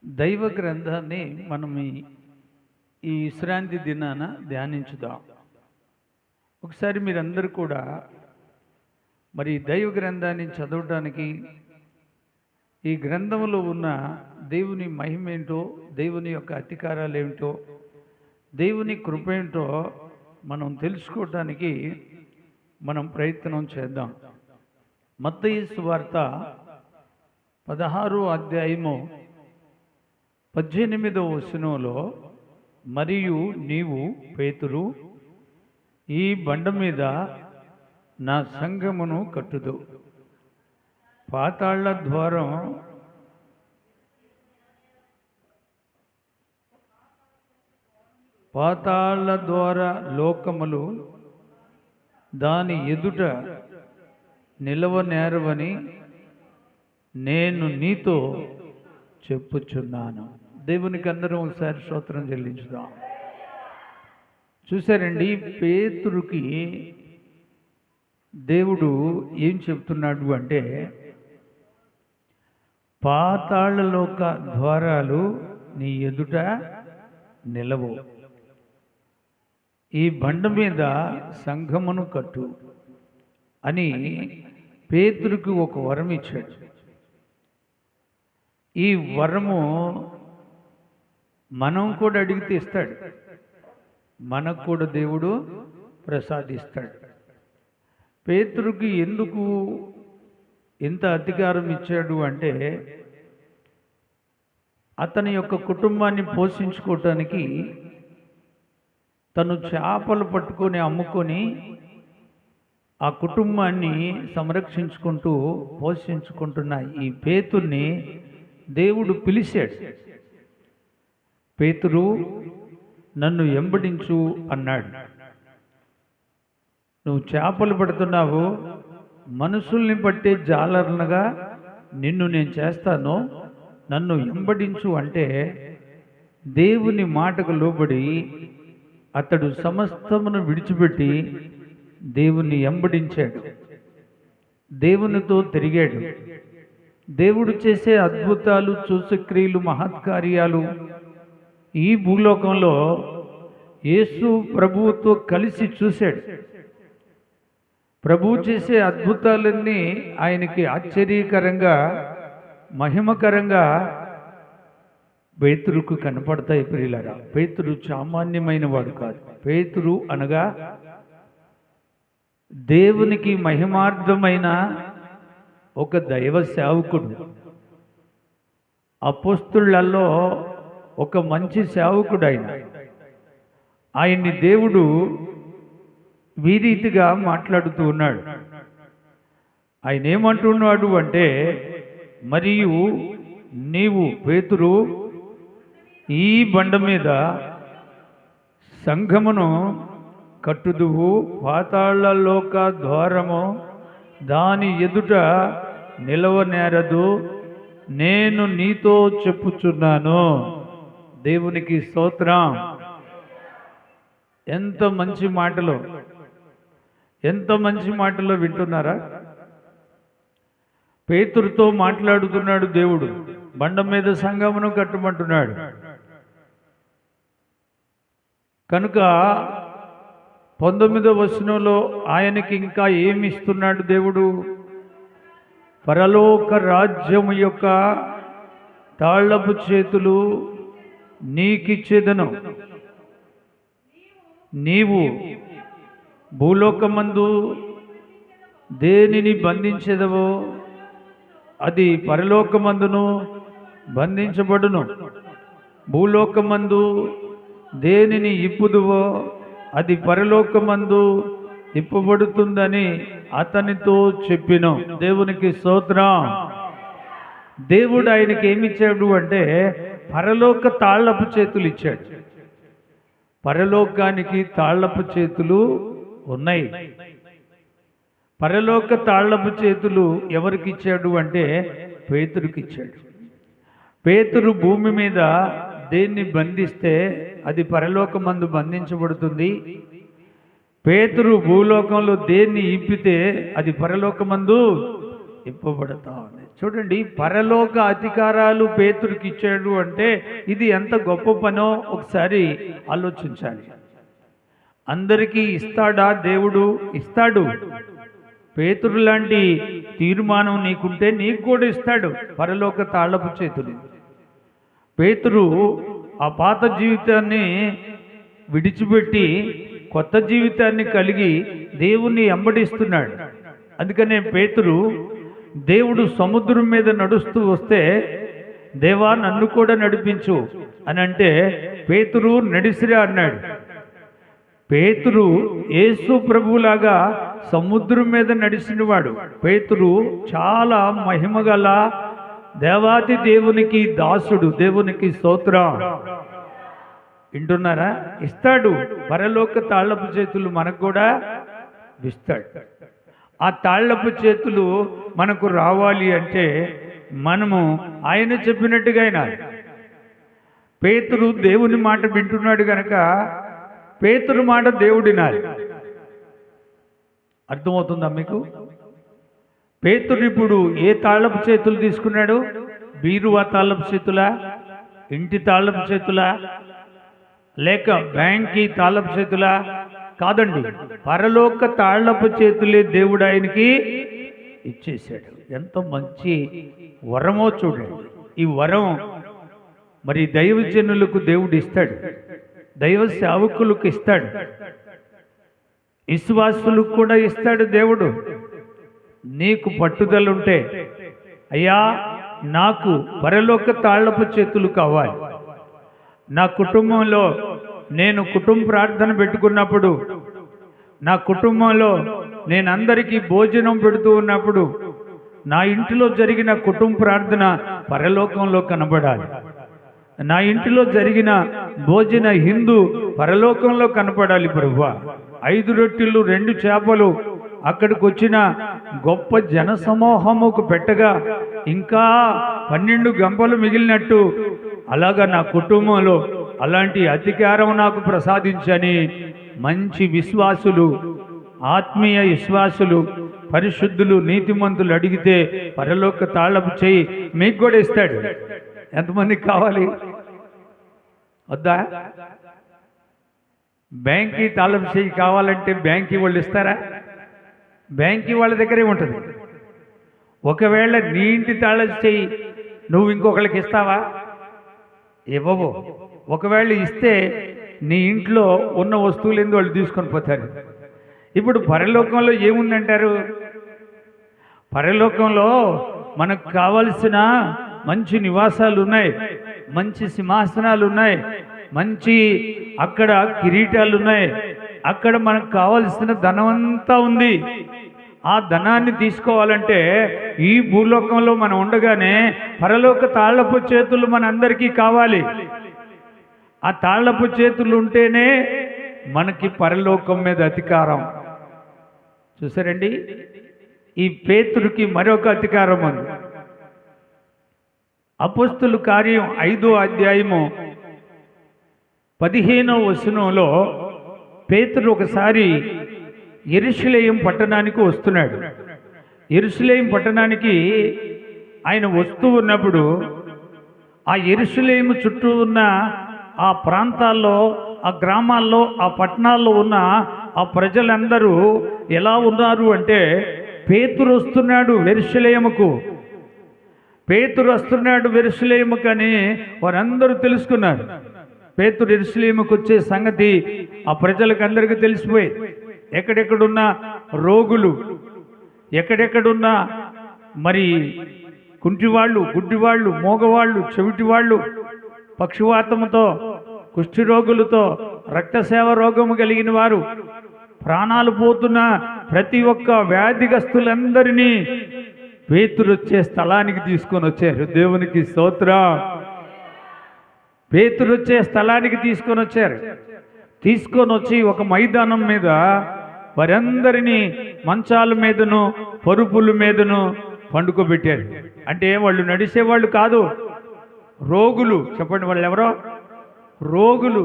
దైవ గ్రంథాన్ని మనం ఈ విశ్రాంతి దినాన ధ్యానించుదాం. ఒకసారి మీరందరూ కూడా మరి దైవ గ్రంథాన్ని చదవడానికి, ఈ గ్రంథంలో ఉన్న దేవుని మహిమ ఏంటో, దేవుని యొక్క అధికారాలు ఏమిటో, దేవుని కృప ఏంటో మనం తెలుసుకోవటానికి మనం ప్రయత్నం చేద్దాం. మత్తయి సువార్త 16వ అధ్యాయము 18వ వచనంలో, మరియు నీవు పేతురు, ఈ బండ మీద నా సంఘమును కట్టుదు, పాతాళ ద్వారం లోకములు దాని ఎదుట నిలవనేరవని నేను నీతో చెప్పుచున్నాను. దేవునికి అందరం ఒకసారి స్తోత్రం చెల్లించుదాం. చూశారండి, పేతురుకి దేవుడు ఏం చెప్తున్నాడు అంటే, పాతాళలోక ద్వారాలు నీ ఎదుట నిలవు, ఈ బండ మీద సంఘమును కట్టు అని పేతురుకి ఒక వరం ఇచ్చాడు. ఈ వరము మనం కూడా అడిగితే ఇస్తాడు, మనకు కూడా దేవుడు ప్రసాదిస్తాడు. పేతురుకి ఎందుకు ఇంత అధికారం ఇచ్చాడు అంటే, అతని యొక్క కుటుంబాన్ని పోషించుకోవటానికి తను చేపలు పట్టుకొని అమ్ముకొని ఆ కుటుంబాన్ని సంరక్షించుకుంటూ పోషించుకుంటున్న ఈ పేతుర్ని దేవుడు పిలిచాడు. పేతురు, నన్ను వెంబడించు అన్నాడు. నువ్వు చేపలు పడుతున్నావు, మనుషుల్ని పట్టే జాలర్నగా నిన్ను నేను చేస్తాను, నన్ను వెంబడించు అంటే దేవుని మాటకు లోబడి అతడు సమస్తమును విడిచిపెట్టి దేవుని వెంబడించాడు, దేవునితో తిరిగాడు. దేవుడు చేసే అద్భుతాలు, సూచక్రియలు, మహత్కార్యాలు ఈ భూలోకంలో యేసు ప్రభువుతో కలిసి చూశాడు. ప్రభువు చేసే అద్భుతాలన్నీ ఆయనకి ఆశ్చర్యకరంగా, మహిమకరంగా పేతురుకు కనపడతాయి. ప్రియులారా, పేతురు సామాన్యమైన వాడు కాదు. పేతురు అనగా దేవునికి మహిమార్థమైన ఒక దైవ సేవకుడు, అపోస్తులలో ఒక మంచి సేవకుడు. ఆయన్ని దేవుడు ఈ రీతిగా మాట్లాడుతూ ఉన్నాడు. ఆయన ఏమంటున్నాడు అంటే, మరియు నీవు పేతురు, ఈ బండ మీద సంఘమును కట్టుదువు, పాతాళలోక ద్వారము దాని ఎదుట నిలవనేరదు, నేను నీతో చెప్పుచున్నాను. దేవునికి స్తోత్రం. ఎంత మంచి మాటలు, ఎంత మంచి మాటలు వింటున్నారా? పేతురుతో మాట్లాడుతున్నాడు దేవుడు, బండ మీద సంఘమును కట్టమంటున్నాడు. కనుక 19వ వచనంలో ఆయనకి ఇంకా ఏమి ఇస్తున్నాడు దేవుడు? పరలోక రాజ్యము యొక్క తాళపు చేతులు నీకిచ్చేదను, నీవు భూలోకమందు దేనిని బంధించెదవో అది పరలోకమందును బంధించబడును, భూలోకమందు దేనిని ఇప్పుదువో అది పరలోకమందు ఇప్పబడుతుందని అతనితో చెప్పిను. దేవునికి స్తోత్రం. దేవుడు ఆయనకి ఏమిచ్చాడు అంటే, పరలోక తాళ్ళపు చేతులు ఇచ్చాడు. పరలోకానికి తాళ్ళపు చేతులు ఉన్నాయి. పరలోక తాళ్ళపు చేతులు ఎవరికి ఇచ్చాడు అంటే పేతురుకి ఇచ్చాడు. పేతురు భూమి మీద దేన్ని బంధిస్తే అది పరలోకమందు బంధించబడుతుంది. పేతురు భూలోకంలో దేన్ని ఇప్పితే అది పరలోకమందు ఇప్పబడతా ఉంది. చూడండి, పరలోక అధికారాలు పేతురుకి ఇచ్చాడు అంటే ఇది ఎంత గొప్ప పనో ఒకసారి ఆలోచించాలి. అందరికీ ఇస్తాడా దేవుడు? ఇస్తాడు. పేతురు లాంటి తీర్మానం నీకుంటే నీకు కూడా ఇస్తాడు పరలోక తాళపు చేతులు. పేతురు ఆ పాత జీవితాన్ని విడిచిపెట్టి కొత్త జీవితాన్ని కలిగి దేవుణ్ణి వెంబడిస్తున్నాడు. అందుకనే పేతురు దేవుడు సముద్రం మీద నడుస్తూ వస్తే, దేవా నన్ను కూడా నడిపించు అని అంటే పేతురు నడిసిరా అన్నాడు. పేతురు యేసు ప్రభువులాగా సముద్రం మీద నడిచినవాడు. పేతురు చాలా మహిమగల దేవాది దేవునికి దాసుడు. దేవునికి స్తోత్రం. వింటున్నారా? ఇస్తాడు పరలోక తాళ్ళపు చేతులు మనకు కూడా ఇస్తాడు. ఆ తాళ్ళపు చేతులు మనకు రావాలి అంటే మనము ఆయన చెప్పినట్టుగా వినాలి. పేతురు దేవుని మాట వింటున్నాడు గనక పేతురు మాట దేవుడు వినాలి. అర్థమవుతుందా మీకు? పేతురు ఇప్పుడు ఏ తాళ్ళపు చేతులు తీసుకున్నాడు? బీరువా తాళ్ళపు చేతులా, ఇంటి తాళ్ళపు చేతులా, లేక బ్యాంకి తాళ్ళపు చేతులా? కాదండి, పరలోక తాళ్ళపు చేతులే దేవుడు ఆయనకి ఇచ్చేశాడు. ఎంత మంచి వరమో చూడండి. ఈ వరం మరి దైవజనులకు దేవుడు ఇస్తాడు, దైవ సేవకులకు ఇస్తాడు, విశ్వాసులకు కూడా ఇస్తాడు దేవుడు. నీకు పట్టుదల ఉంటే, అయ్యా నాకు పరలోక తాళ్ళపు చేతులు కావాలి, నా కుటుంబంలో నేను కుటుంబ ప్రార్థన పెట్టుకున్నప్పుడు, నా కుటుంబంలో నేను అందరికీ భోజనం పెడుతూ ఉన్నప్పుడు, నా ఇంటిలో జరిగిన కుటుంబ ప్రార్థన పరలోకంలో కనబడాలి. నా ఇంటిలో జరిగిన భోజన హిందూ పరలోకంలో కనపడాలి. ప్రభువా, 5 రొట్టెలు 2 చేపలు అక్కడికి వచ్చిన గొప్ప జన సమూహముకు పెట్టగా ఇంకా 12 గంపలు మిగిలినట్టు, అలాగా నా కుటుంబంలో అలాంటి అధికారం నాకు ప్రసాదించని మంచి విశ్వాసులు, ఆత్మీయ విశ్వాసులు, పరిశుద్ధులు, నీతిమంతులు అడిగితే పరలోక తాళపు చేయి మీకు కూడా ఇస్తాడు. ఎంతమందికి కావాలి? వద్దా? బ్యాంకీ తాళపు చేయి కావాలంటే బ్యాంకీ వాళ్ళు ఇస్తారా? బ్యాంకీ వాళ్ళ దగ్గరే ఉంటుంది. ఒకవేళ నీ ఇంటి తాళపు చేయి నువ్వు ఇంకొకళ్ళకి ఇస్తావా? ఇవ్వవు. ఒకవేళ ఇస్తే నీ ఇంట్లో ఉన్న వస్తువులు ఏందో వాళ్ళు తీసుకొని పోతారు. ఇప్పుడు పరలోకంలో ఏముందంటారు? పరలోకంలో మనకు కావలసిన మంచి నివాసాలు ఉన్నాయి, మంచి సింహాసనాలు ఉన్నాయి, మంచి అక్కడ కిరీటాలు ఉన్నాయి, అక్కడ మనకు కావలసిన ధనమంతా ఉంది. ఆ ధనాన్ని తీసుకోవాలంటే ఈ భూలోకంలో మనం ఉండగానే పరలోక తాళ్ళపు చేతులు మనందరికీ కావాలి. ఆ తాళ్ళపు చేతులు ఉంటేనే మనకి పరలోకం మీద అధికారం. చూసారండి, ఈ పేతురుకి మరొక అధికారం ఉంది. అపోస్తుల కార్యం 5వ అధ్యాయము 15వ వచనంలో పేతురు ఒకసారి యెరూషలేము పట్టణానికి వస్తున్నాడు. యెరూషలేము పట్టణానికి ఆయన వస్తూ ఉన్నప్పుడు ఆ యెరూషలేము చుట్టూ ఉన్న ఆ ప్రాంతాల్లో, ఆ గ్రామాల్లో, ఆ పట్టణాల్లో ఉన్న ఆ ప్రజలందరూ ఎలా ఉన్నారు అంటే, పేతురు వస్తున్నాడు యెరూషలేముకు, పేతురు వస్తున్నాడు యెరూషలేముకు అని వారందరూ తెలుసుకున్నారు. పేతురు యెరూషలేముకు వచ్చే సంగతి ఆ ప్రజలకు అందరికీ తెలిసిపోయి, ఎక్కడెక్కడున్న రోగులు, ఎక్కడెక్కడున్న మరి కుంటివాళ్ళు, గుడ్డివాళ్ళు, మోగవాళ్ళు, చెవిటివాళ్ళు, పక్షవాతముతో, కుష్ఠరోగులతో, రక్తసేవ రోగము కలిగిన వారు, ప్రాణాలు పోతున్న ప్రతి ఒక్క వ్యాధిగస్తులందరినీ పేతురు వచ్చే స్థలానికి తీసుకొని వచ్చారు. దేవునికి స్తోత్రం. పేతురు వచ్చే స్థలానికి తీసుకొని వచ్చారు. తీసుకొని వచ్చి ఒక మైదానం మీద వారందరినీ మంచాల మీదను పరుపుల మీదను పండుకోబెట్టారు. అంటే వాళ్ళు నడిచేవాళ్ళు కాదు, రోగులు. చెప్పండి, వాళ్ళు ఎవరో? రోగులు.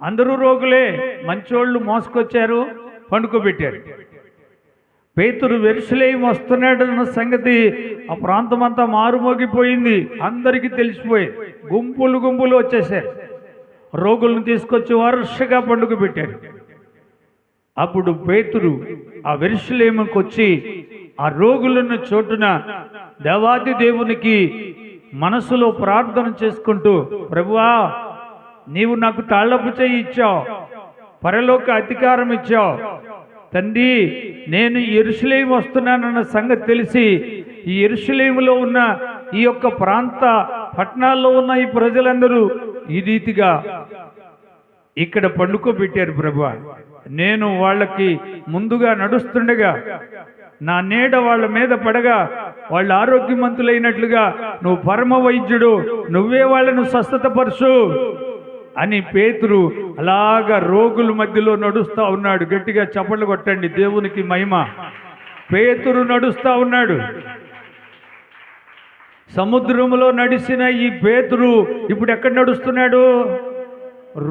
అందరూ రోగులే. మంచోళ్ళు మోసుకొచ్చారు, పండుకోబెట్టారు. పేతురు యెరూషలేము వస్తున్నాడన్న సంగతి ఆ ప్రాంతం అంతా మారుమోగిపోయింది, అందరికీ తెలిసిపోయింది. గుంపులు గుంపులు వచ్చేసారు, రోగులను తీసుకొచ్చి వరుసగా పండుగ పెట్టారు. అప్పుడు పేతురు ఆ యెరూషలేముకు వచ్చి ఆ రోగులను చోటున దేవాది దేవునికి మనసులో ప్రార్థన చేసుకుంటూ, ప్రభువా, నీవు నాకు తాళపు చేయి ఇచ్చావు, పరలోక అధికారం ఇచ్చావు తండ్రి, నేను యెరూషలేము వస్తున్నానన్న సంగతి తెలిసి ఈ యెరూషలేములో ఉన్న ఈ యొక్క ప్రాంత పట్టణాల్లో ఉన్న ఈ ప్రజలందరూ ఈ రీతిగా ఇక్కడ పండుకోబెట్టారు. ప్రభువా, నేను వాళ్ళకి ముందుగా నడుస్తుండగా నా నీడ వాళ్ళ మీద పడగా వాళ్ళు ఆరోగ్యవంతులైనట్లుగా నువ్వు పరమ వైద్యుడు, నువ్వే వాళ్ళను స్వస్థతపరచు అని పేతురు అలాగా రోగుల మధ్యలో నడుస్తూ ఉన్నాడు. గట్టిగా చప్పట్లు కొట్టండి, దేవునికి మహిమ. పేతురు నడుస్తూ ఉన్నాడు. సముద్రంలో నడిచిన ఈ పేతురు ఇప్పుడు ఎక్కడ నడుస్తున్నాడు?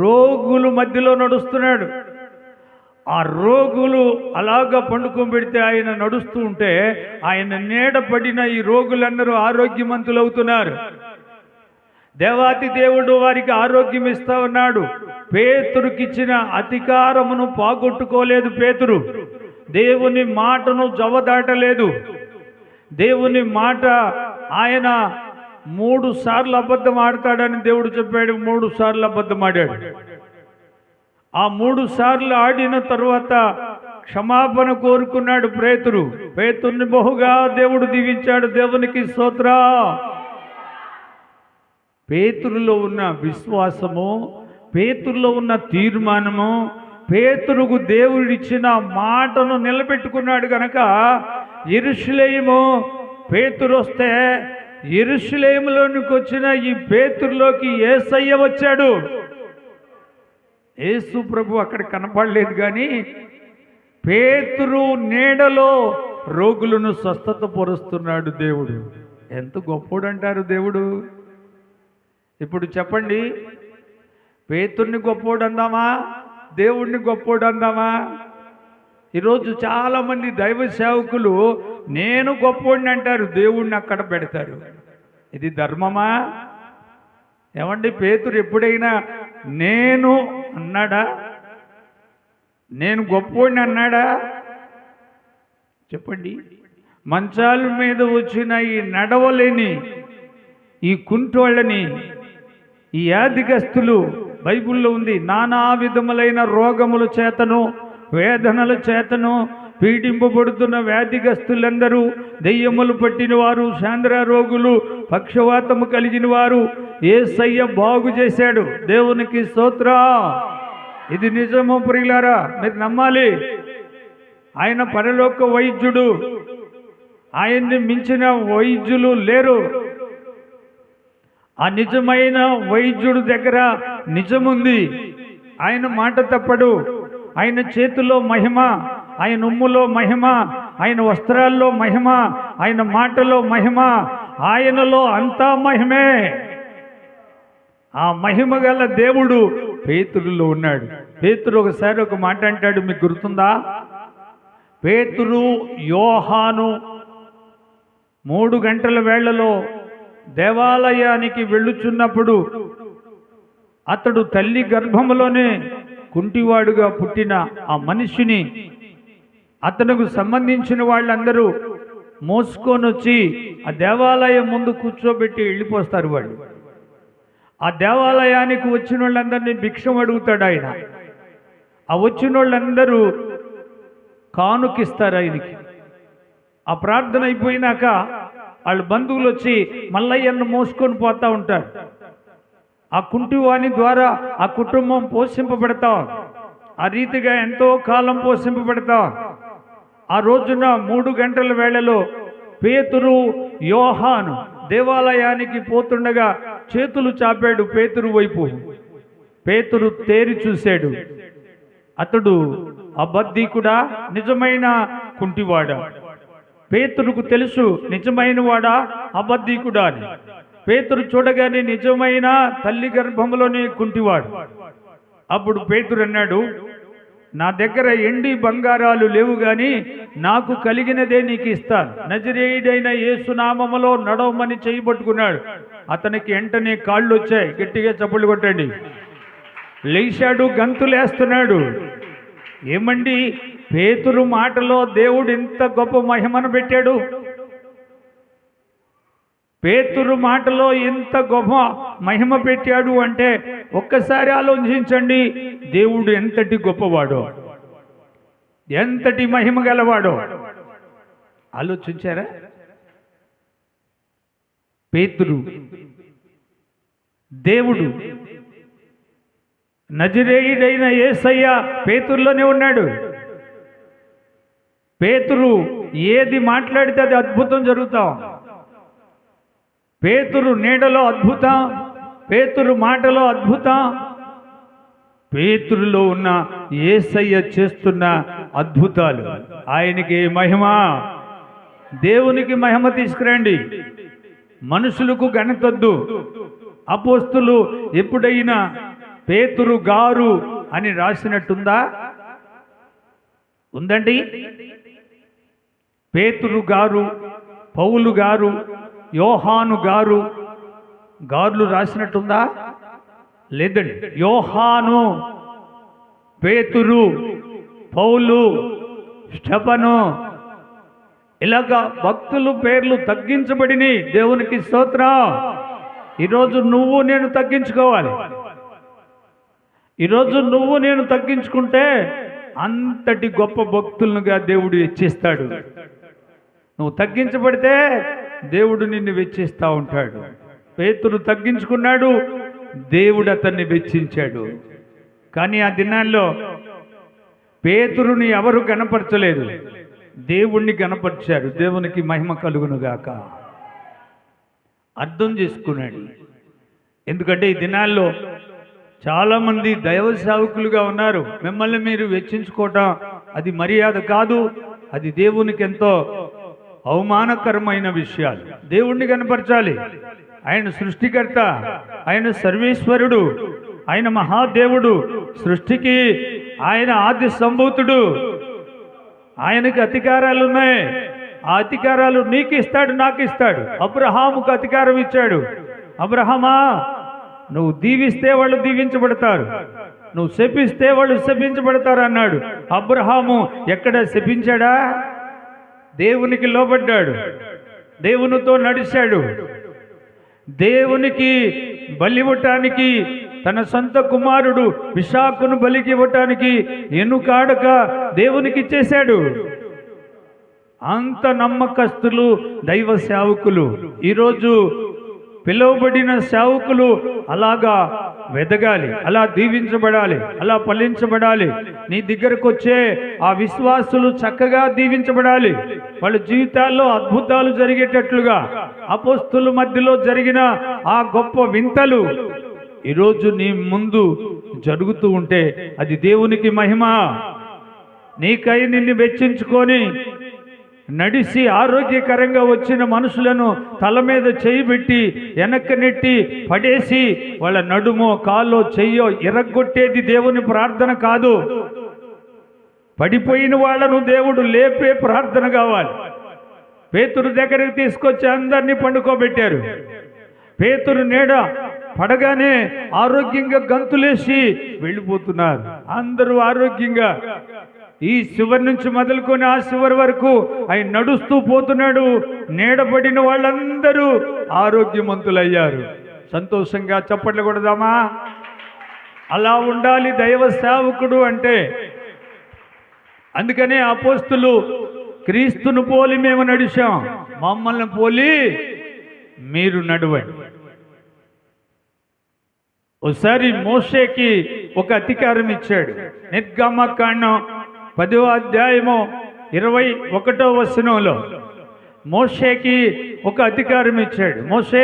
రోగుల మధ్యలో నడుస్తున్నాడు. ఆ రోగులు అలాగా పండుకొని పెడితే ఆయన నడుస్తూ ఉంటే ఆయన నీడ పడిన ఈ రోగులందరూ ఆరోగ్యవంతులవుతున్నారు. దేవాతి దేవుడు వారికి ఆరోగ్యం ఇస్తా ఉన్నాడు. పేతురుకిచ్చిన అధికారమును పోగొట్టుకోలేదు పేతురు. దేవుని మాటను జవదాటలేదు. దేవుని మాట ఆయన 3 సార్లు అబద్ధం ఆడతాడని దేవుడు చెప్పాడు. 3 సార్లు అబద్ధం ఆడాడు. ఆ 3 సార్లు ఆడిన తరువాత క్షమాపణ కోరుకున్నాడు పేతురు. పేతుర్ని బహుగా దేవుడు దీవించాడు. దేవునికి స్తోత్రం. పేతురులో ఉన్న విశ్వాసము, పేతురులో ఉన్న తీర్మానము, పేతురుకు దేవుడిచ్చిన మాటను నిలబెట్టుకున్నాడు గనక యెరూషలేము పేతురు వస్తే యెరూషలేములోనికి వచ్చిన ఈ పేతురులోకి యేసయ్య వచ్చాడు. యేసు ప్రభు అక్కడ కనపడలేదు, కానీ పేతురు నీడలో రోగులను స్వస్థత పరుస్తున్నాడు దేవుడు. ఎంత గొప్పోడు అంటారు దేవుడు. ఇప్పుడు చెప్పండి, పేతుర్ని గొప్పోడు అందామా, దేవుడిని గొప్పోడు అందామా? ఈరోజు చాలామంది దైవ సేవకులు నేను గొప్పోడిని అంటారు, దేవుడిని అక్కడ పెడతారు. ఇది ధర్మమా? ఏమండి, పేతురు ఎప్పుడైనా నేను అన్నాడా? నేను గొప్పోడిని అన్నాడా? చెప్పండి. మంచాల మీద వచ్చిన ఈ నడవలేని ఈ కుంటోళ్ళని, ఈ వ్యాధిగ్రస్తులు, బైబిల్లో ఉంది, నానా విధములైన రోగముల చేతను వేదనల చేతను పీడింపబడుతున్న వ్యాధిగ్రస్తులందరూ, దెయ్యములు పట్టిన వారు, శాంద్ర రోగులు, పక్షవాతము కలిగిన వారు యేసయ్య బాగు చేశాడు. దేవునికి స్తోత్రం. ఇది నిజము ప్రియులారా, మీరు నమ్మాలి. ఆయన పరలోక వైద్యుడు. ఆయన్ని మించిన వైద్యులు లేరు. ఆ నిజమైన వైద్యుడి దగ్గర నిజముంది. ఆయన మాట తప్పడు. ఆయన చేతిలో మహిమ, ఆయన ఉమ్ములో మహిమ, ఆయన వస్త్రాల్లో మహిమ, ఆయన మాటలో మహిమ, ఆయనలో అంతా మహిమే. ఆ మహిమ గల దేవుడు పేతురులో ఉన్నాడు. పేతురు ఒకసారి ఒక మాట అంటాడు, మీకు గుర్తుందా? పేతురు యోహాను 3 గంటల వేళలో దేవాలయానికి వెళ్ళుచున్నప్పుడు అతడు తల్లి గర్భములోనే కుంటివాడుగా పుట్టిన ఆ మనిషిని అతనికి సంబంధించిన వాళ్ళందరూ మోసుకొని వచ్చి ఆ దేవాలయం ముందు కూర్చోబెట్టి వెళ్ళిపోస్తారు. వాళ్ళు ఆ దేవాలయానికి వచ్చిన వాళ్ళందరినీ భిక్షం అడుగుతాడు ఆయన. ఆ వచ్చిన వాళ్ళందరూ కానుకిస్తారు ఆయనకి. ఆ ప్రార్థన అయిపోయినాక వాళ్ళ బంధువులు వచ్చి మల్లయ్యను మోసుకొని పోతూ ఉంటారు. ఆ కుంటివాని ద్వారా ఆ కుటుంబం పోషింపబడతాం. ఆ రీతిగా ఎంతో కాలం పోషింపబడతాం. ఆ రోజున 3 గంటల వేళలో పేతురు యోహాను దేవాలయానికి పోతుండగా చేతులు చాపాడు పేతురు వైపు. పేతురు తేరి చూశాడు. అతడు అబద్ధీకుడా, నిజమైన కుంటివాడా? పేతురుకు తెలుసు నిజమైన వాడా అబద్ధీకుడా అని. పేతురు చూడగానే నిజమైన తల్లి గర్భంలోనే కుంటివాడు. అప్పుడు పేతురు అన్నాడు, నా దగ్గర ఎండి బంగారాలు లేవు కానీ నాకు కలిగినదే నీకు ఇస్తాను. నజరేయుడైన యేసు నామములో నడవమని చేయబట్టుకున్నాడు. అతనికి వెంటనే కాళ్ళు వచ్చాయి. గట్టిగా చప్పుళ్ళు కొట్టండి. లేచాడు, గంతులేస్తున్నాడు. ఏమండి, పేతురు మాటలో దేవుడు ఎంత గొప్ప మహిమను పెట్టాడు. పేతురు మాటలో ఎంత గొప్ప మహిమ పెట్టాడు అంటే ఒక్కసారి ఆలోచించండి. దేవుడు ఎంతటి గొప్పవాడో, ఎంతటి మహిమ గలవాడో ఆలోచించారా? పేతురు దేవుడు, నజరేయుడైన యేసయ్య పేతురులోనే ఉన్నాడు. పేతురు ఏది మాట్లాడితే అది అద్భుతం జరుగుతాం. పేతురు నీడలో అద్భుతం, పేతురు మాటలో అద్భుతం, పేతురులో ఉన్న యేసయ్య చేస్తున్న అద్భుతాలు. ఆయనకి మహిమ, దేవునికి మహిమ తీసుకురండి. మనుషులకు ఘనతొద్దు. అపోస్తులు ఎప్పుడైనా పేతురు గారు అని రాసినట్టుందా? ఉందండి. పేతురు గారు, పౌలు గారు, యోహాను గారు, గారులు రాసినట్టుందా? లేదండి. యోహాను, పేతురు, పౌలు, స్టెఫను, ఇలాగా భక్తులు పేర్లు తగ్గించబడిని. దేవునికి స్తోత్రం. ఈరోజు నువ్వు నేను తగ్గించుకోవాలి. ఈరోజు నువ్వు నేను తగ్గించుకుంటే అంతటి గొప్ప భక్తులుగా దేవుడు హెచ్చిస్తాడు. నువ్వు తగ్గించబడితే దేవుడు నిన్ను వెచ్చిస్తూ ఉంటాడు. పేతురు తగ్గించుకున్నాడు, దేవుడు అతన్ని వెచ్చించాడు. కానీ ఆ దినాల్లో పేతురుని ఎవరు గణపరచలేదు, దేవుణ్ణి గణపరిచారు. దేవునికి మహిమ కలుగునుగాక. అర్థం చేసుకున్నాడు. ఎందుకంటే ఈ దినాల్లో చాలామంది దైవ సేవకులుగా ఉన్నారు. మిమ్మల్ని మీరు వెచ్చించుకోవటం అది మర్యాద కాదు, అది దేవునికి ఎంతో అవమానకరమైన విషయాలు. దేవుణ్ణి కనపరచాలి. ఆయన సృష్టికర్త, ఆయన సర్వేశ్వరుడు, ఆయన మహాదేవుడు, సృష్టికి ఆయన ఆది సంభూతుడు. ఆయనకి అధికారాలు ఉన్నాయి. ఆ అధికారాలు నీకు ఇస్తాడు, నాకు ఇస్తాడు. అబ్రహాముకు అధికారం ఇచ్చాడు. అబ్రహామా, నువ్వు దీవిస్తే వాళ్ళు దీవించబడతారు, నువ్వు శపిస్తే వాళ్ళు శపించబడతారు అన్నాడు. అబ్రహాము ఎక్కడ శపించాడా? దేవునికి లోబడ్డాడు, దేవునితో నడిచాడు. దేవునికి బలి ఇవ్వటానికి, తన సొంత కుమారుడు విశాఖను బలికి ఇవ్వటానికి ఎన్నుకాడక దేవునికి ఇచ్చేశాడు. అంత నమ్మకస్తులు దైవ సేవకులు. ఈరోజు పిలువబడిన సేవకులు అలాగా వెదగాలి, అలా దీవించబడాలి, అలా ఫలించబడాలి. నీ దగ్గరకు వచ్చే ఆ విశ్వాసులు చక్కగా దీవించబడాలి. వాళ్ళ జీవితాల్లో అద్భుతాలు జరిగేటట్లుగా అపోస్తుల మధ్యలో జరిగిన ఆ గొప్ప వింతలు ఈరోజు నీ ముందు జరుగుతూ ఉంటే అది దేవునికి మహిమ. నీకై నిన్ను వెచ్చించుకొని నడిచి ఆరోగ్యకరంగా వచ్చిన మనుషులను తల మీద చేయి పెట్టి వెనక్కి నెట్టి పడేసి వాళ్ళ నడుమో కాలో చెయ్యో ఇరగ్గొట్టేది దేవుని ప్రార్థన కాదు. పడిపోయిన వాళ్ళను దేవుడు లేపే ప్రార్థన కావాలి. పేతురు దగ్గరికి తీసుకొచ్చి అందరినీ పండుకోబెట్టారు. పేతురు నీడ పడగానే ఆరోగ్యంగా గంతులేసి వెళ్ళిపోతున్నారు. అందరూ ఆరోగ్యంగా. ఈ చివరి నుంచి మొదలుకొని ఆ చివరి వరకు ఆయన నడుస్తూ పోతున్నాడు. నీడబడిన వాళ్ళందరూ ఆరోగ్యవంతులయ్యారు. సంతోషంగా చప్పట్లు కొడదామా? అలా ఉండాలి దైవ సేవకుడు అంటే. అందుకనే అపోస్తులు క్రీస్తును పోలి మేము నడిచాం, మమ్మల్ని పోలి మీరు నడవండి. ఒకసారి మోషేకి ఒక అధికారం ఇచ్చాడు. నిర్గమకాండం 10వ అధ్యాయము 21వ వచనంలో మోషేకి ఒక అధికారం ఇచ్చాడు. మోషే,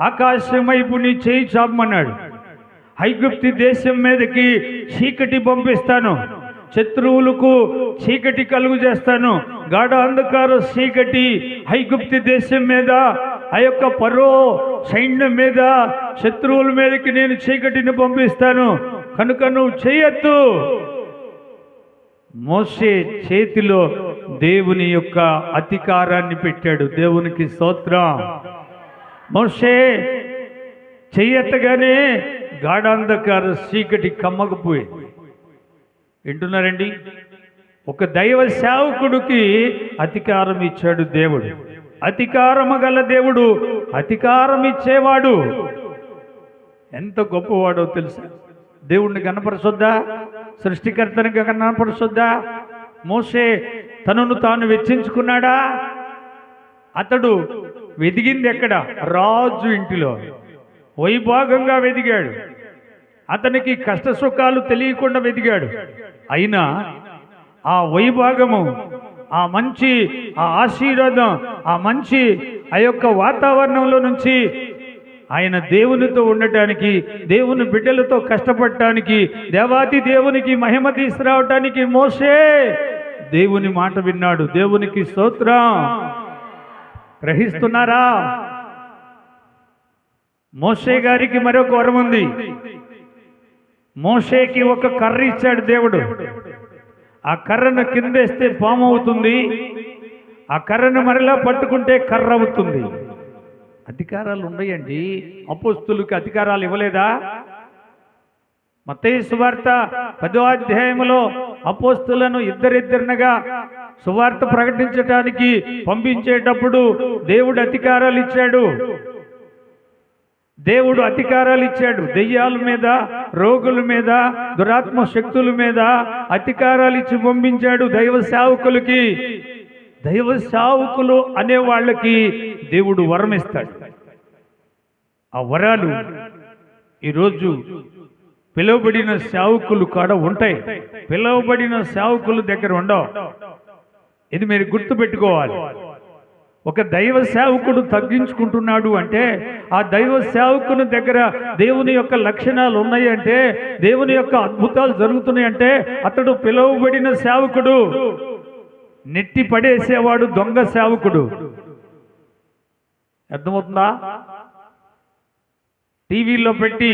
ఆకాశం వైపు నీ చేయి చాపమన్నాడు. ఐగుప్తు దేశం మీదకి చీకటి పంపిస్తాను, శత్రువులకు చీకటి కలుగు చేస్తాను. గాఢ అంధకార చీకటి ఐగుప్తు దేశం మీద, ఆ యొక్క ఫరో సైన్యం మీద, శత్రువుల మీదకి నేను చీకటిని పంపిస్తాను. కనుక నువ్వు చేయొద్దు, మోషే చేతిలో దేవుని యొక్క అధికారాన్ని పెట్టాడు. దేవునికి స్తోత్రం. మోషే చెయ్యెత్తగానే గాఢాంధకార చీకటి కమ్మకపోయింది. వింటున్నారండి? ఒక దైవ సేవకుడికి అధికారం ఇచ్చాడు దేవుడు. అధికారము గల దేవుడు అధికారం ఇచ్చేవాడు. ఎంత గొప్పవాడో తెలుసా? దేవుణ్ణి కనపరచొద్దా? సృష్టికర్తని కనపరచొద్దా? మోషే తనను తాను వెచ్చించుకున్నాడా? అతడు వెదిగింది ఎక్కడ? రాజు ఇంటిలో వైభాగంగా వెదిగాడు. అతనికి కష్ట సుఖాలు తెలియకుండా వెదిగాడు. అయినా ఆ వైభాగము, ఆ మంచి, ఆ ఆశీర్వాదం, ఆ మంచి ఆ యొక్క వాతావరణంలో నుంచి ఆయన దేవునితో ఉండటానికి, దేవుని బిడ్డలతో కష్టపడటానికి, దేవాది దేవునికి మహిమ తీసుకురావటానికి మోషే దేవుని మాట విన్నాడు. దేవునికి స్తోత్రం. గ్రహిస్తున్నారా? మోషే గారికి మరొక వరం ఉంది. మోషేకి ఒక కర్ర ఇచ్చాడు దేవుడు. ఆ కర్రను కిందేస్తే పాము అవుతుంది, ఆ కర్రను మరలా పట్టుకుంటే కర్ర అవుతుంది. అధికారాలు ఉన్నాయండి. అపోస్తులకు అధికారాలు ఇవ్వలేదా? మత్తయి సువార్త 10వ అధ్యాయంలో అపోస్తులను ఇద్దరిద్దరినగా సువార్త ప్రకటించడానికి పంపించేటప్పుడు దేవుడు అధికారాలు ఇచ్చాడు. దేవుడు అధికారాలు ఇచ్చాడు. దెయ్యాల మీద, రోగుల మీద, దురాత్మ శక్తుల మీద అధికారాలు ఇచ్చి పంపించాడు దైవ సేవకులకి. దైవ సేవకులు అనే వాళ్ళకి దేవుడు వరం ఇస్తాడు. ఆ వరాలు ఈరోజు పిలువబడిన సేవకులు కాడ ఉంటాయి, పిలువబడిన సేవకుల దగ్గర ఉండవు. ఇది మీరు గుర్తుపెట్టుకోవాలి. ఒక దైవ సేవకుడు తగ్గించుకుంటున్నాడు అంటే ఆ దైవ సేవకుని దగ్గర దేవుని యొక్క లక్షణాలు ఉన్నాయి అంటే, దేవుని యొక్క అద్భుతాలు జరుగుతున్నాయి అంటే అతడు పిలువబడిన సేవకుడు. నెట్టి పడేసేవాడు దొంగ సేవకుడు. అర్థమవుతుందా? టీవీలో పెట్టి,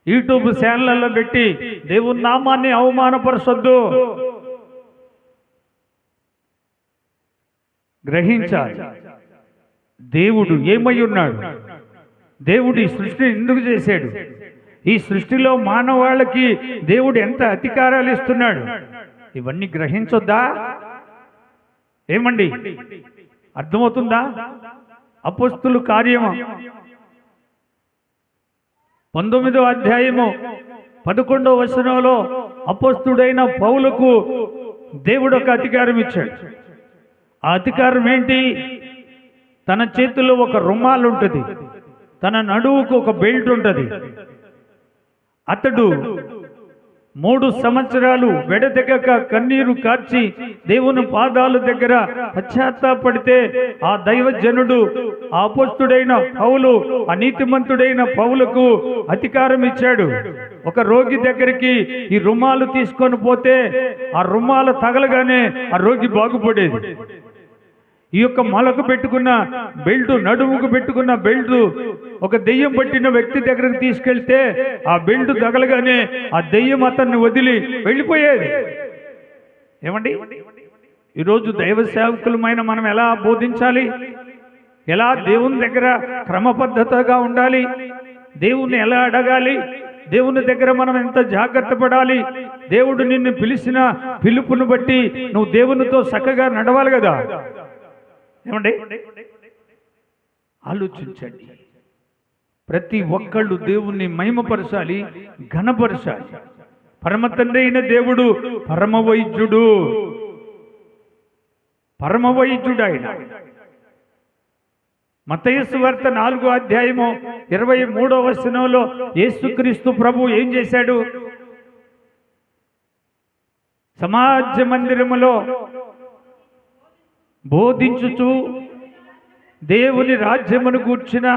యూట్యూబ్ ఛానళ్ళలో పెట్టి దేవుని నామాన్ని అవమానపరచొద్దు. గ్రహించాలి. దేవుడు ఏమై ఉన్నాడు? దేవుడు ఈ సృష్టిని ఎందుకు చేశాడు? ఈ సృష్టిలో మానవాళ్ళకి దేవుడు ఎంత అధికారాలు ఇస్తున్నాడు? ఇవన్నీ గ్రహించొద్దా? ఏమండి, అర్థమవుతుందా? అపోస్తుల కార్యము 19వ అధ్యాయము 11వ వచనంలో అపోస్తుడైన పౌలుకు దేవుడు ఒక అధికారం ఇచ్చాడు. ఆ అధికారం ఏంటి? తన చేతిలో ఒక రుమాలు ఉంటుంది, తన నడువుకు ఒక బెల్ట్ ఉంటుంది. అతడు 3 సంవత్సరాలు వెడతెగక కన్నీరు కార్చి దేవుని పాదాల దగ్గర పశ్చాత్తాపడితే ఆ దైవజనుడు, ఆ అపోస్తుడైన పౌలు, ఆ నీతిమంతుడైన పౌలుకు అధికారం ఇచ్చాడు. ఒక రోగి దగ్గరికి ఈ రుమాలు తీసుకొని పోతే ఆ రుమాలు తగలగానే ఆ రోగి బాగుపడేది. ఈ యొక్క మొలకు పెట్టుకున్న బెల్ట్, నడుముకు పెట్టుకున్న బెల్ట్ ఒక దెయ్యం పట్టిన వ్యక్తి దగ్గరకు తీసుకెళ్తే ఆ బెల్ట్ తగలగానే ఆ దెయ్యం అతన్ని వదిలి వెళ్ళిపోయేది. ఏమండి, ఈరోజు దైవ సేవకులమైన మనం ఎలా బోధించాలి? ఎలా దేవుని దగ్గర క్రమపద్ధతిగా ఉండాలి? దేవుణ్ణి ఎలా అడగాలి? దేవుని దగ్గర మనం ఎంత జాగ్రత్త పడాలి? దేవుడు నిన్ను పిలిచిన పిలుపును బట్టి నువ్వు దేవునితో చక్కగా నడవాలి కదా. ఏమండి, ఆలోచించండి. ప్రతి ఒక్కళ్ళు దేవుణ్ణి మహిమపరచాలి, ఘనపరచాలి. పరమ తండ్రి అయిన దేవుడు పరమ వైద్యుడు. పరమ వైద్యుడు ఆయన. మత్తయి సువార్త 4వ అధ్యాయము 23వ వచనంలో యేసుక్రీస్తు ప్రభు ఏం చేశాడు? సమాజ మందిరములో బోధించుచు దేవుని రాజ్యమును గూర్చిన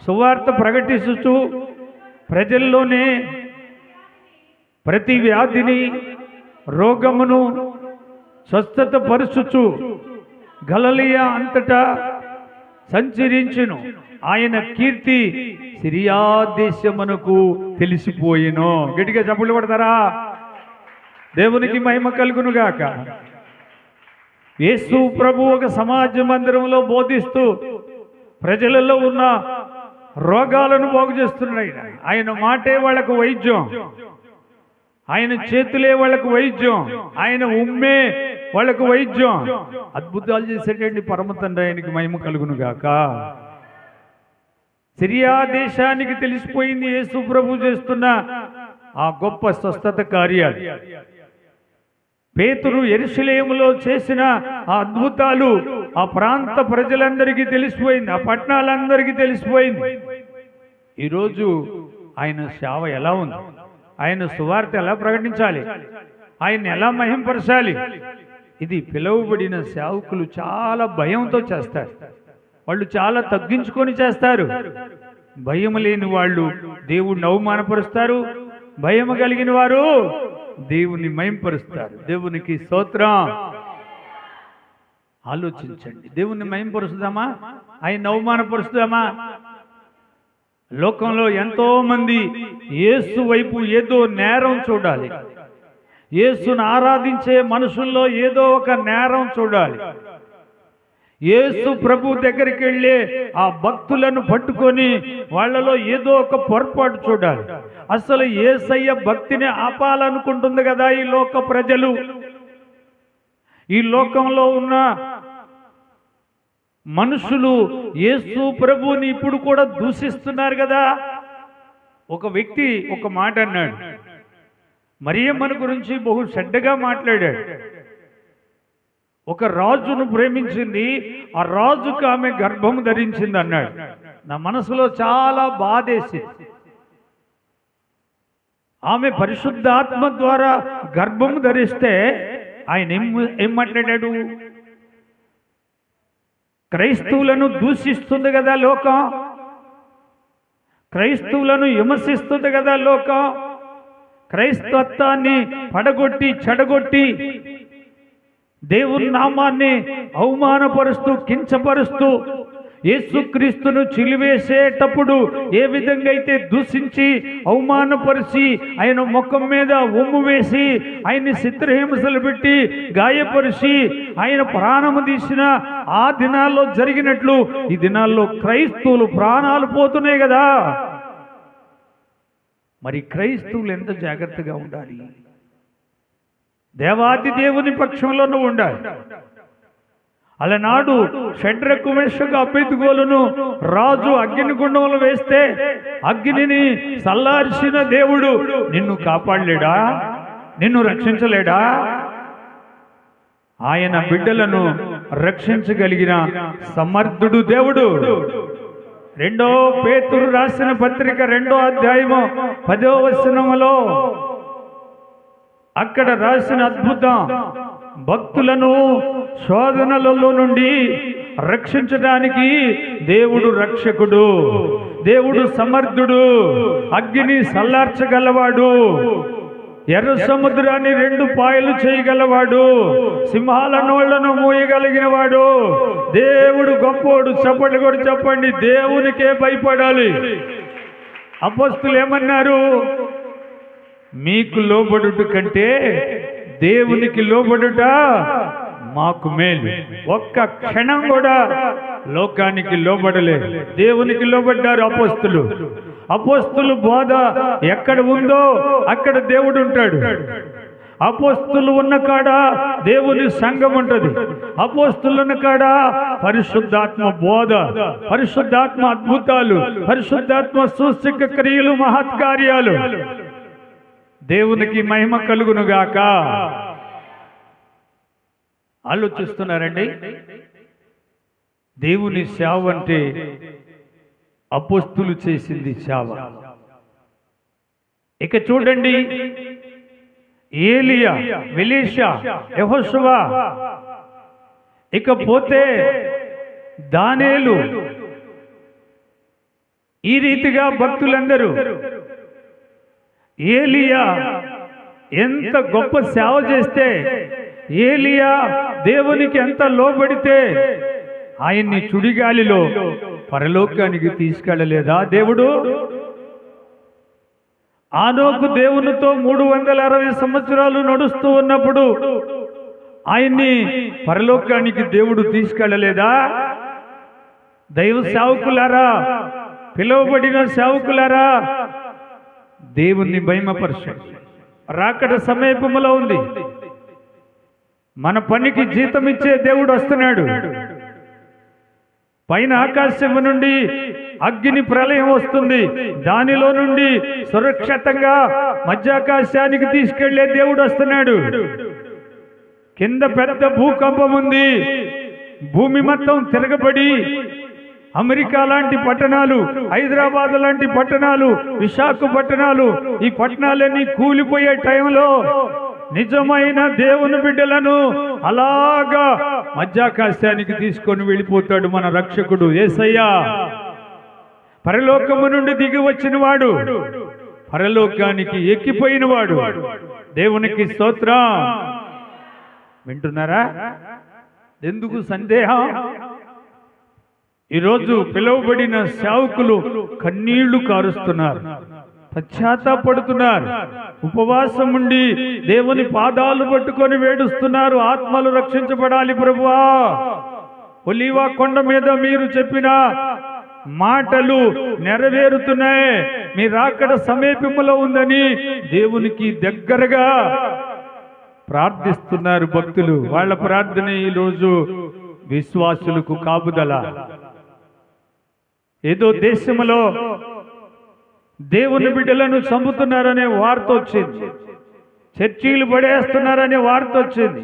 సువార్త ప్రకటించుచు ప్రజల్లోనే ప్రతి వ్యాధిని, రోగమును స్వస్థత పరుచుచు గలిలయ అంతటా సంచరించును. ఆయన కీర్తి సిరియా దేశమునకు తెలిసిపోయెను. గట్టిగా చప్పట్లు కొడతారా? దేవునికి మహిమ కలుగునుగాక. యేసు ప్రభు ఒక సమాజ మందిరంలో బోధిస్తూ ప్రజలలో ఉన్న రోగాలను బాగు చేస్తున్నాడు. ఆయన మాటే వాళ్ళకు వైద్యం, ఆయన చేతులే వాళ్ళకు వైద్యం, ఆయన ఉమ్మే వాళ్ళకు వైద్యం. అద్భుతాలు చేసేటండి పరమ తండ్రి, ఆయనకి మహిమ కలుగునుగాక. సిరియా దేశానికి తెలిసిపోయింది యేసు ప్రభు చేస్తున్న ఆ గొప్ప స్వస్థత కార్యాలు. పేతురు యెరూషలేములో చేసిన ఆ అద్భుతాలు ఆ ప్రాంత ప్రజలందరికీ తెలిసిపోయింది, ఆ పట్టణాలందరికీ తెలిసిపోయింది. ఈరోజు ఆయన సేవ ఎలా ఉంది, ఆయన సువార్త ఎలా ప్రకటించాలి, ఆయన ఎలా మహింపరచాలి, ఇది పిలువబడిన సేవకులు చాలా భయంతో చేస్తారు. వాళ్ళు చాలా తగ్గించుకొని చేస్తారు. భయం లేని వాళ్ళు దేవుణ్ణి అవమానపరుస్తారు, భయం కలిగిన వారు దేవుని మహింపరుస్తారు. దేవునికి స్తోత్రం. ఆలోచించండి, దేవుణ్ణి మహింపరుస్తామా, ఆయన అవమానపరుస్తామా? లోకంలో ఎంతో మంది యేసు వైపు ఏదో నేరం చూడాలి, యేసును ఆరాధించే మనుషుల్లో ఏదో ఒక నేరం చూడాలి. యేసు ప్రభు దగ్గరికి వెళ్ళే ఆ భక్తులను పట్టుకొని వాళ్ళలో ఏదో ఒక పొరపాటు చూడాలి. అసలు యేసయ్య భక్తిని ఆపాలనుకుంటుంది కదా ఈ లోక ప్రజలు. ఈ లోకంలో ఉన్న మనుషులు యేసు ప్రభుని ఇప్పుడు కూడా దూషిస్తున్నారు కదా. ఒక వ్యక్తి ఒక మాట అన్నాడు, మరియమ్మను గురించి బహు చెడ్డగా మాట్లాడాడు. ఒక రాజును ప్రేమించింది, ఆ రాజుకు ఆమె గర్భం ధరించింది అన్నాడు. నా మనసులో చాలా బాధేసింది. ఆమె పరిశుద్ధాత్మ ద్వారా గర్భం ధరిస్తే ఆయన ఏం మాట్లాడాడు? క్రైస్తవులను దూషిస్తుంది కదా లోకం, క్రైస్తవులను విమర్శిస్తుంది కదా లోకం, క్రైస్తవత్వాన్ని పడగొట్టి చెడగొట్టి దేవుని నామాన్ని అవమానపరుస్తూ కించపరుస్తూ యేసుక్రీస్తును చిలివేసేటప్పుడు ఏ విధంగా అయితే దూషించి అవమానపరిచి ఆయన ముఖం మీద ఉమ్ము వేసి ఆయన్ని చిత్రహింసలు పెట్టి గాయపరిచి ఆయన ప్రాణము తీసిన ఆ దినాల్లో జరిగినట్లు ఈ దినాల్లో క్రైస్తవులు ప్రాణాలు పోతున్నాయి కదా. మరి క్రైస్తవులు ఎంత జాగ్రత్తగా ఉండాలి? దేవాది దేవుని పక్షంలోనూ ఉండాలి. అలనాడు షడ్రకు మెషకు అబేద్గోలను రాజు అగ్నిగుండంలో వేస్తే అగ్నిని చల్లార్చిన దేవుడు నిన్ను కాపాడలేడా? నిన్ను రక్షించలేడా? ఆయన బిడ్డలను రక్షించగలిగిన సమర్థుడు దేవుడు. 2 పేతురు రాసిన పత్రిక 2వ అధ్యాయము 10వ వచనములో అక్కడ రాసిన అద్భుతం, భక్తులను శోధనలలో నుండి రక్షించడానికి దేవుడు రక్షకుడు, దేవుడు సమర్థుడు, అగ్ని చల్లార్చగలవాడు, ఎర్ర సముద్రాన్ని 2 పాయలు చేయగలవాడు, సింహాల నోళ్లను మూయగలిగిన వాడు దేవుడు గొప్పోడు. చప్పట్లు కూడా చెప్పండి, దేవునికే భయపడాలి. అపోస్తలులు ఏమన్నారు? మీకు లోబడుట కంటే దేవునికి లోబడుట మాకు మేలు. ఒక్క క్షణం కూడా లోకానికి లోబడలేదు, దేవునికి లోబడ్డారు అపోస్తలులు. అపోస్తలుల బోధ ఎక్కడ ఉందో అక్కడ దేవుడు ఉంటాడు. అపోస్తలులు ఉన్న కాడ దేవుని సంఘం ఉంటుంది. అపోస్తలులు ఉన్న కాడ పరిశుద్ధాత్మ బోధ, పరిశుద్ధాత్మ అద్భుతాలు, పరిశుద్ధాత్మ సూచక క్రియలు, మహత్కార్యాలు. దేవునికి మహిమ కలుగునుగాక. ఆలోచిస్తున్నారండి? దేవుని సేవ అంటే అపోస్తలులు చేసింది సేవ. ఇక చూడండి, ఏలియా, ఎలీషా, యెహోషువ, ఇకపోతే దానియేలు, ఈ రీతిగా భక్తులందరూ. ఏలియా ఎంత గొప్ప సేవ చేస్తే, ఏలియా దేవునికి ఎంత లోబడితే ఆయన్ని చుడిగాలిలో పరలోకానికి తీసుకెళ్ళలేదా దేవుడు? ఆనోకు దేవునితో 360 సంవత్సరాలు నడుస్తూ ఉన్నప్పుడు ఆయన్ని పరలోకానికి దేవుడు తీసుకెళ్ళలేదా? దైవ సేవకులారా, పిలువబడిన సేవకులారా, దేవుణ్ణి భయమపరచండి. రాకడ సమీపములో ఉంది. మన పనికి జీతం ఇచ్చే దేవుడు వస్తున్నాడు. పైన ఆకాశము నుండి అగ్ని ప్రళయం వస్తుంది. దానిలో నుండి సురక్షితంగా మధ్యాకాశానికి తీసుకెళ్లే దేవుడు వస్తున్నాడు. కింద పెద్ద భూకంపం ఉంది. భూమి మొత్తం తిరగబడి అమెరికా లాంటి పట్టణాలు, హైదరాబాద్ లాంటి పట్టణాలు, విశాఖపట్టణాలు, ఈ పట్టణాలన్నీ కూలిపోయే టైంలో నిజమైన దేవుని బిడ్డలను అలాగా మధ్యాకాశానికి తీసుకొని వెళ్ళిపోతాడు మన రక్షకుడు యేసయ్య. పరలోకము నుండి దిగి వచ్చిన వాడు, పరలోకానికి ఎక్కిపోయిన వాడు. దేవునికి స్తోత్రం. వింటున్నారా? ఎందుకు సందేహం? ఈరోజు పిలువబడిన సేవకులు కన్నీళ్లు కారుస్తున్నారు, పశ్చాత్తాపడుతున్నారు, ఉపవాసం ఉండి దేవుని పాదాలు పట్టుకొని వేడుస్తున్నారు. ఆత్మలు రక్షించబడాలి ప్రభువా. ఒలీవ కొండ మీద మీరు చెప్పిన మాటలు నెరవేరుతున్నాయి. మీ రాకడ సమీపంలో ఉందని దేవునికి దగ్గరగా ప్రార్థిస్తున్నారు భక్తులు. వాళ్ళ ప్రార్థన ఈరోజు విశ్వాసులకు కాపుదల. ఏదో దేశంలో దేవుని బిడ్డలను చంపుతున్నారనే వార్త వచ్చింది, చర్చీలు పడేస్తున్నారనే వార్త వచ్చింది,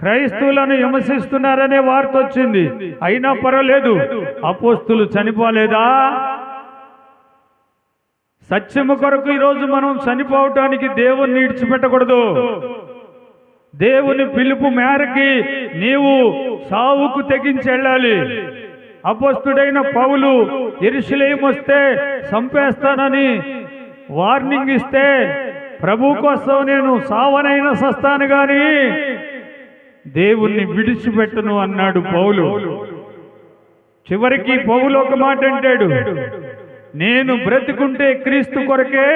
క్రైస్తవులను విమర్శిస్తున్నారనే వార్త వచ్చింది. అయినా పర్వాలేదు, అపోస్తులు చనిపోలేదా? సత్యము కొరకు ఈరోజు మనం చనిపోవటానికి దేవుణ్ణి విడిచిపెట్టకూడదు. దేవుని పిలుపు మేరకి నీవు సావుకు తెగించి వెళ్ళాలి. అపోస్తుడైన పౌలు యెరూషలేము వస్తే చంపేస్తానని వార్నింగ్ ఇస్తే, ప్రభు కోసం నేను సావనైనా సస్తాను గాని దేవుణ్ణి విడిచిపెట్టను అన్నాడు పౌలు. చివరికి పౌలు ఒక మాట అంటాడు, నేను బ్రతికుంటే క్రీస్తు కొరకే,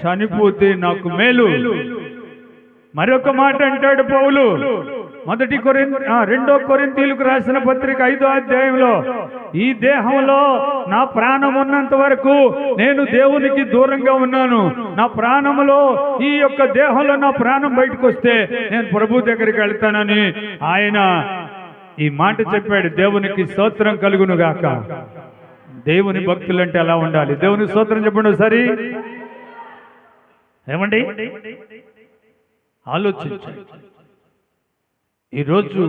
చనిపోతే నాకు మేలు. మరొక మాట అంటాడు పౌలు, 2 కొరింథీయులకు రాసిన పత్రిక 5వ అధ్యాయంలో, ఈ దేహంలో నా ప్రాణం ఉన్నంత వరకు నేను దేవునికి దూరంగా ఉన్నాను. నా ప్రాణంలో, ఈ యొక్క దేహంలో నా ప్రాణం బయటకు వస్తే నేను ప్రభు దగ్గరికి వెళ్తానని ఆయన ఈ మాట చెప్పాడు. దేవునికి స్తోత్రం కలుగును గాక. దేవుని భక్తులంటే అలా ఉండాలి. దేవునికి స్తోత్రం చెప్పండి ఒకసారి. ఏమండి, ఆలోచించండి. ఈరోజు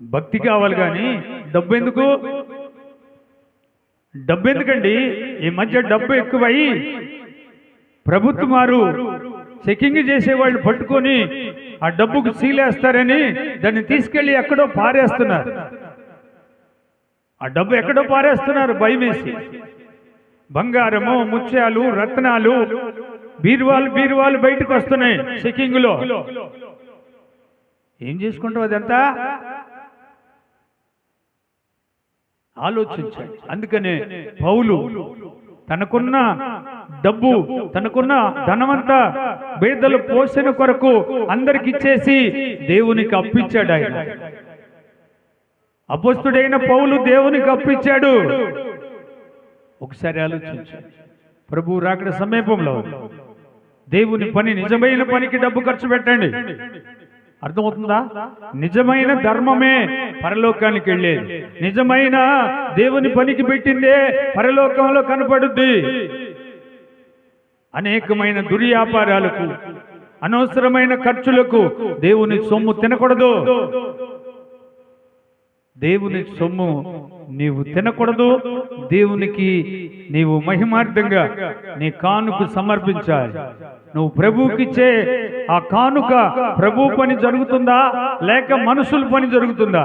భక్తి కావాలి కానీ డబ్బు ఎందుకు? డబ్బు ఎందుకండి? ఈ మధ్య డబ్బు ఎక్కువై ప్రభుత్వం వారు చెకింగ్ చేసేవాళ్ళు పట్టుకొని ఆ డబ్బుకు సీలేస్తారని దాన్ని తీసుకెళ్లి ఎక్కడో పారేస్తున్నారు. ఆ డబ్బు ఎక్కడో పారేస్తున్నారు భయమేసి. బంగారము, ముత్యాలు, రత్నాలు, బీరువాలు బయటకు వస్తున్నాయి చెకింగ్ లో. ఏం చేసుకుంటావు అదంతా? ఆలోచించండి. అందుకనే పౌలు తనకున్న డబ్బు, తనకున్న ధనమంతా బీదల పోషణ కొరకు అందరికి ఇచ్చేసి దేవునికి అప్పిచ్చాడు. ఆయన అపోస్తుడైన పౌలు దేవునికి అప్పిచ్చాడు. ఒకసారి ఆలోచించండి. ప్రభు రాకడ సమీపంలో దేవుని పని, నిజమైన పనికి డబ్బు ఖర్చు పెట్టండి. అర్థమవుతుందా? నిజమైన ధర్మమే పరలోకానికి వెళ్ళేది. నిజమైన దేవుని పనికి పెట్టిందే పరలోకంలో కనపడుద్ది. అనేకమైన దుర్వ్యాపారాలకు, అనవసరమైన ఖర్చులకు దేవుని సొమ్ము తినకూడదు. దేవుని సొమ్ము నీవు తినకూడదు. దేవునికి నీవు మహిమార్థంగా నీ కానుక సమర్పించాలి. నువ్వు ప్రభువుకిచ్చే ఆ కానుక ప్రభు పని జరుగుతుందా లేక మనుషుల పని జరుగుతుందా?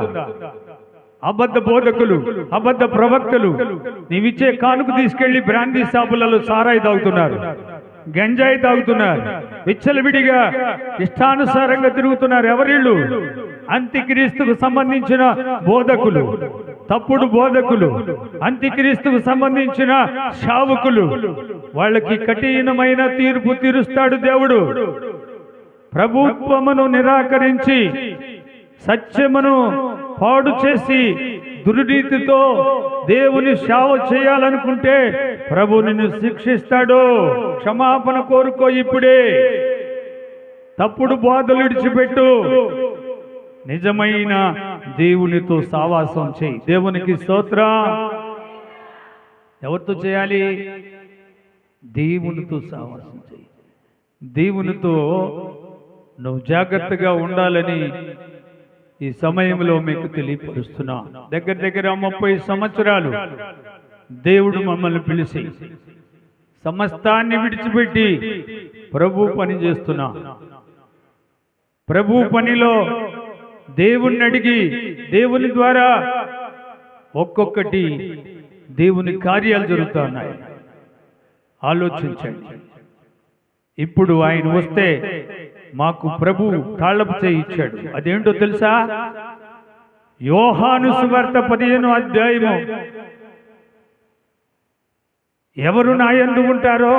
అబద్ధ బోధకులు, అబద్ధ ప్రవక్తలు నీవిచ్చే కానుక తీసుకెళ్లి బ్రాందీ షాపులలో సారాయి తాగుతున్నారు, గంజాయి తాగుతున్నారు, విచ్చలవిడిగా ఇష్టానుసారంగా తిరుగుతున్నారు. ఎవరిళ్ళు? అంత్యక్రీస్తుకు సంబంధించిన బోధకులు. తప్పుడు బోధకులు, అంత్యక్రీస్తుకు సంబంధించిన శావకులు, వాళ్ళకి కఠినమైన తీర్పు తీరుస్తాడు దేవుడు. ప్రభుత్వమును నిరాకరించి సత్యమును పాడు చేసి దుర్నీతితో దేవుని సేవ చేయాలనుకుంటే ప్రభు నిన్ను శిక్షిస్తాడు. క్షమాపణ కోరుకో ఇప్పుడే. తప్పుడు బోధలు విడిచిపెట్టు. నిజమైన దేవునితో సావాసం చేయి. దేవునికి స్తోత్రం. ఎవరితో చేయాలి? దేవునితో సావాసం చేయి. దేవునితో నువ్వు జాగ్రత్తగా ఉండాలని ఈ సమయంలో మీకు తెలియపరుస్తున్నా. దగ్గర 30 సంవత్సరాలు దేవుడు మమ్మల్ని పిలిచి సమస్తాన్ని విడిచిపెట్టి ప్రభు పని చేస్తున్నా. ప్రభు పనిలో దేవుణ్ణి అడిగి దేవుని ద్వారా ఒక్కొక్కటి దేవుని కార్యాలు జరుగుతున్నాయి. ఆలోచించండి. ఇప్పుడు ఆయన వస్తే మాకు ప్రభు తాళపు చేయి ఇచ్చాడు. అదేంటో తెలుసా? యోహాను సువార్త 15వ అధ్యాయము. ఎవరు నా యందు ఉంటారో,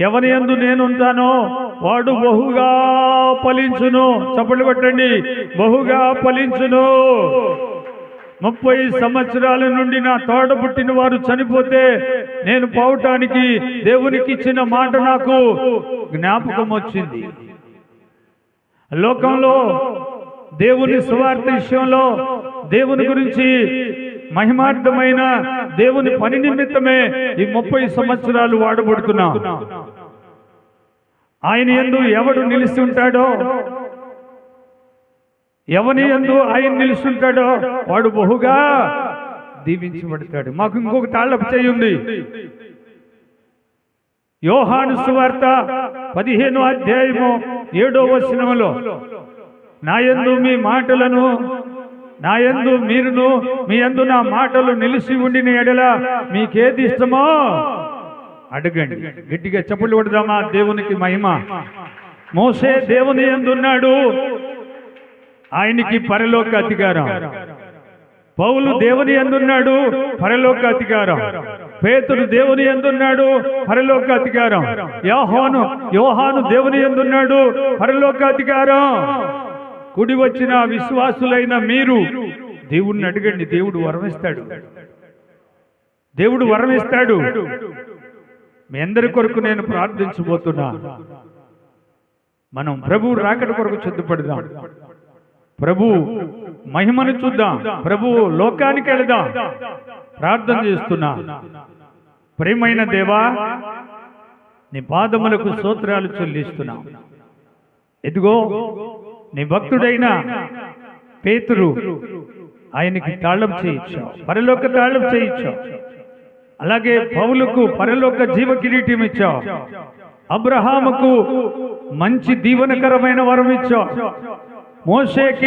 ఎవరి యందు నేనుంటానో వాడు బహుగా ఫలించును. చప్పట్లు కొట్టండి. బహుగా ఫలించును. 30 సంవత్సరాల నుండి నా తోడ పుట్టిన వారు చనిపోతే నేను పోవటానికి దేవునికి ఇచ్చిన మాట నాకు జ్ఞాపకం వచ్చింది. లోకంలో దేవుని సువార్త విషయంలో దేవుని గురించి మహిమార్థమైన దేవుని పని నిమిత్తమే ఈ 30 సంవత్సరాలు వాడబడుతున్నా. ఆయన యందు ఎవడు నిలిచి ఉంటాడో, ఎవని యందు ఆయన నిలిచి ఉంటాడో వాడు బహుగా దీవించబడతాడు. మాకు ఇంకొక తాళపు చేయి ఉంది. యోహాను సువార్త 15వ అధ్యాయము 7వ వచనములో నా యందు మీ మాటలను, నా యందు మీరును, మీ యందు నా మాటలు నిలిచి ఉండిన ఎడల మీకేది ఇష్టమో అడగండి. గట్టిగా చప్పట్లు కొడదామా? దేవునికి మహిమ. మోషే దేవుని యందు ఉన్నాడు, ఆయనకి పరలోక అధికారం. పౌలు దేవుని యందున్నాడు, పరలోక అధికారం. పేతురు దేవుని యందున్నాడు, పరలోక అధికారం. యోహాను దేవుని యందున్నాడు, పరలోక అధికారం. కుడి వచ్చిన విశ్వాసులైన మీరు దేవుణ్ణి అడగండి. దేవుడు వరమిస్తాడు. దేవుడు వరమిస్తాడు. మీ అందరి కొరకు నేను ప్రార్థించబోతున్నా. మనం ప్రభు రాకడ కొరకు సిద్ధపడదాం. ప్రభు మహిమను చూద్దాం. ప్రభు లోకానికి వెళదాం. ప్రార్థన చేస్తున్నా. ప్రియమైన దేవా, నీ పాదములకు స్తోత్రాలు చెల్లిస్తున్నా. ఇదిగో నీ భక్తుడైన పేతురు, ఆయనకి తాళం చేయించావు, పరలోక తాళం చేయించావు. అలాగే పౌలుకు పరలోక జీవ కిరీటం ఇచ్చావు. అబ్రహాముకు మంచి దీవెనకరమైన వరం ఇచ్చావు. మోషేకి